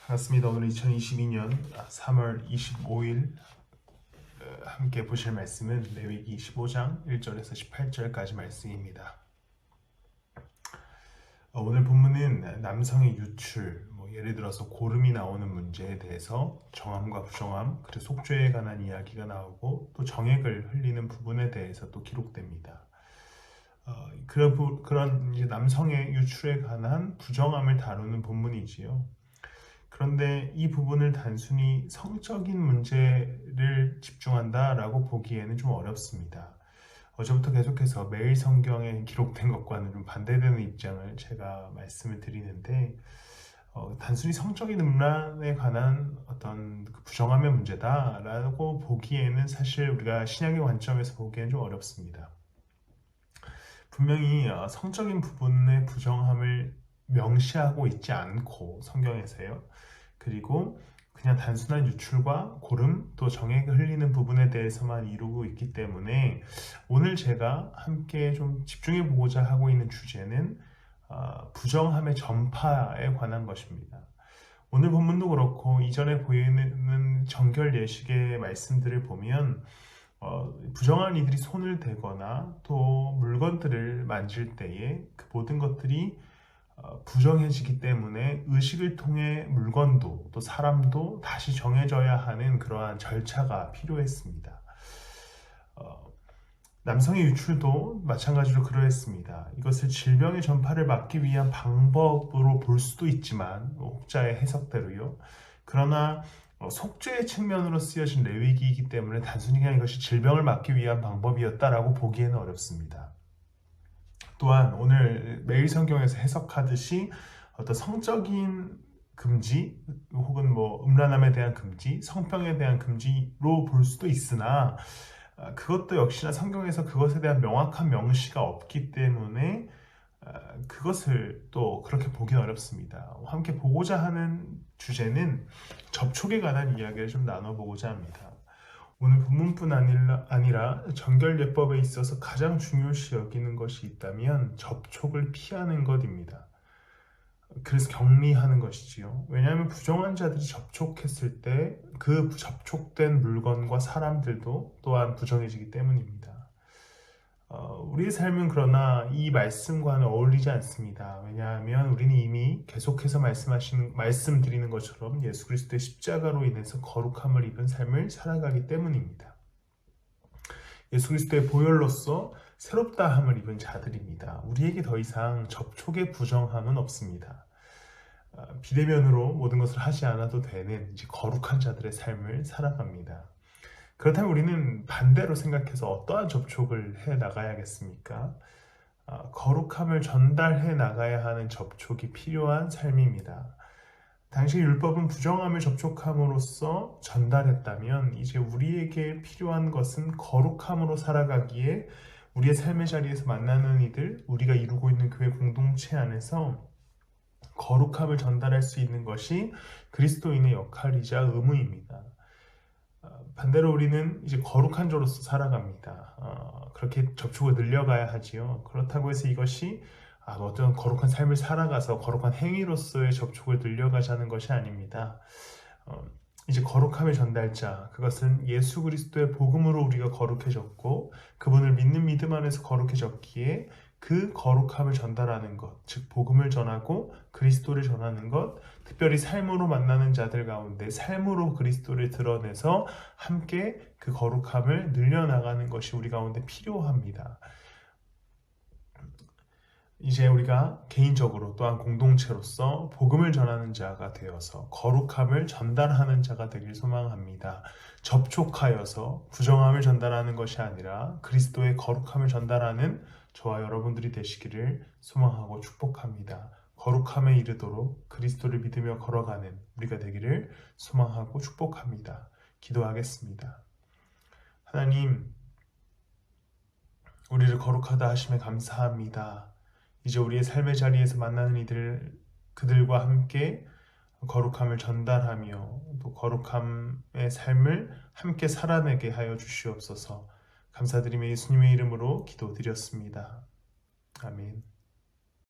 반갑습니다. 오늘 2022년 3월 25일 함께 보실 말씀은 레위기 15장 1절에서 18절까지 말씀입니다. 오늘 본문은 남성의 유출, 예를 들어서 고름이 나오는 문제에 대해서 정함과 부정함, 그리고 속죄에 관한 이야기가 나오고 또 정액을 흘리는 부분에 대해서 또 기록됩니다. 그런 이제 남성의 유출에 관한 부정함을 다루는 본문이지요. 그런데 이 부분을 단순히 성적인 문제를 집중한다라고 보기에는 좀 어렵습니다. 어제부터 계속해서 매일 성경에 기록된 것과는 좀 반대되는 입장을 제가 말씀을 드리는데, 단순히 성적인 음란에 관한 어떤 부정함의 문제다라고 보기에는 사실 우리가 신약의 관점에서 보기에는 좀 어렵습니다. 분명히 성적인 부분의 부정함을 명시하고 있지 않고 성경에서요. 그리고 그냥 단순한 유출과 고름 또 정액을 흘리는 부분에 대해서만 이루고 있기 때문에 오늘 제가 함께 좀 집중해 보고자 하고 있는 주제는 부정함의 전파에 관한 것입니다. 오늘 본문도 그렇고 이전에 보이는 정결 예식의 말씀들을 보면 부정한 이들이 손을 대거나 또 물건들을 만질 때에 그 모든 것들이 부정해지기 때문에 의식을 통해 물건도 또 사람도 다시 정해져야 하는 그러한 절차가 필요했습니다. 남성의 유출도 마찬가지로 그러했습니다. 이것을 질병의 전파를 막기 위한 방법으로 볼 수도 있지만 혹자의 해석대로요. 그러나 속죄의 측면으로 쓰여진 레위기이기 때문에 단순히 그냥 이것이 질병을 막기 위한 방법이었다라고 보기에는 어렵습니다. 또한 오늘 매일 성경에서 해석하듯이 어떤 성적인 금지 혹은 음란함에 대한 금지, 성병에 대한 금지로 볼 수도 있으나 그것도 역시나 성경에서 그것에 대한 명확한 명시가 없기 때문에 그것을 또 그렇게 보기는 어렵습니다. 함께 보고자 하는 주제는 접촉에 관한 이야기를 좀 나눠보고자 합니다. 오늘 본문뿐 아니라 정결예법에 있어서 가장 중요시 여기는 것이 있다면 접촉을 피하는 것입니다. 그래서 격리하는 것이지요. 왜냐하면 부정한 자들이 접촉했을 때 그 접촉된 물건과 사람들도 또한 부정해지기 때문입니다. 우리의 삶은 그러나 이 말씀과는 어울리지 않습니다. 왜냐하면 우리는 이미 계속해서 말씀드리는 것처럼 예수 그리스도의 십자가로 인해서 거룩함을 입은 삶을 살아가기 때문입니다. 예수 그리스도의 보혈로서 새롭다함을 입은 자들입니다. 우리에게 더 이상 접촉의 부정함은 없습니다. 비대면으로 모든 것을 하지 않아도 되는 이제 거룩한 자들의 삶을 살아갑니다. 그렇다면 우리는 반대로 생각해서 어떠한 접촉을 해 나가야겠습니까? 거룩함을 전달해 나가야 하는 접촉이 필요한 삶입니다. 당시 율법은 부정함을 접촉함으로써 전달했다면 이제 우리에게 필요한 것은 거룩함으로 살아가기에 우리의 삶의 자리에서 만나는 이들, 우리가 이루고 있는 교회 공동체 안에서 거룩함을 전달할 수 있는 것이 그리스도인의 역할이자 의무입니다. 반대로 우리는 이제 거룩한 자로서 살아갑니다. 그렇게 접촉을 늘려가야 하지요. 그렇다고 해서 이것이 어떤 거룩한 삶을 살아가서 거룩한 행위로서의 접촉을 늘려가자는 것이 아닙니다. 이제 거룩함의 전달자, 그것은 예수 그리스도의 복음으로 우리가 거룩해졌고 그분을 믿는 믿음 안에서 거룩해졌기에 그 거룩함을 전달하는 것, 즉 복음을 전하고 그리스도를 전하는 것, 특별히 삶으로 만나는 자들 가운데 삶으로 그리스도를 드러내서 함께 그 거룩함을 늘려나가는 것이 우리 가운데 필요합니다. 이제 우리가 개인적으로 또한 공동체로서 복음을 전하는 자가 되어서 거룩함을 전달하는 자가 되길 소망합니다. 접촉하여서 부정함을 전달하는 것이 아니라 그리스도의 거룩함을 전달하는 저와 여러분들이 되시기를 소망하고 축복합니다. 거룩함에 이르도록 그리스도를 믿으며 걸어가는 우리가 되기를 소망하고 축복합니다. 기도하겠습니다. 하나님, 우리를 거룩하다 하심에 감사합니다. 이제 우리의 삶의 자리에서 만나는 그들과 함께 거룩함을 전달하며 또 거룩함의 삶을 함께 살아내게 하여 주시옵소서. 감사드리며 예수님의 이름으로 기도드렸습니다. 아멘.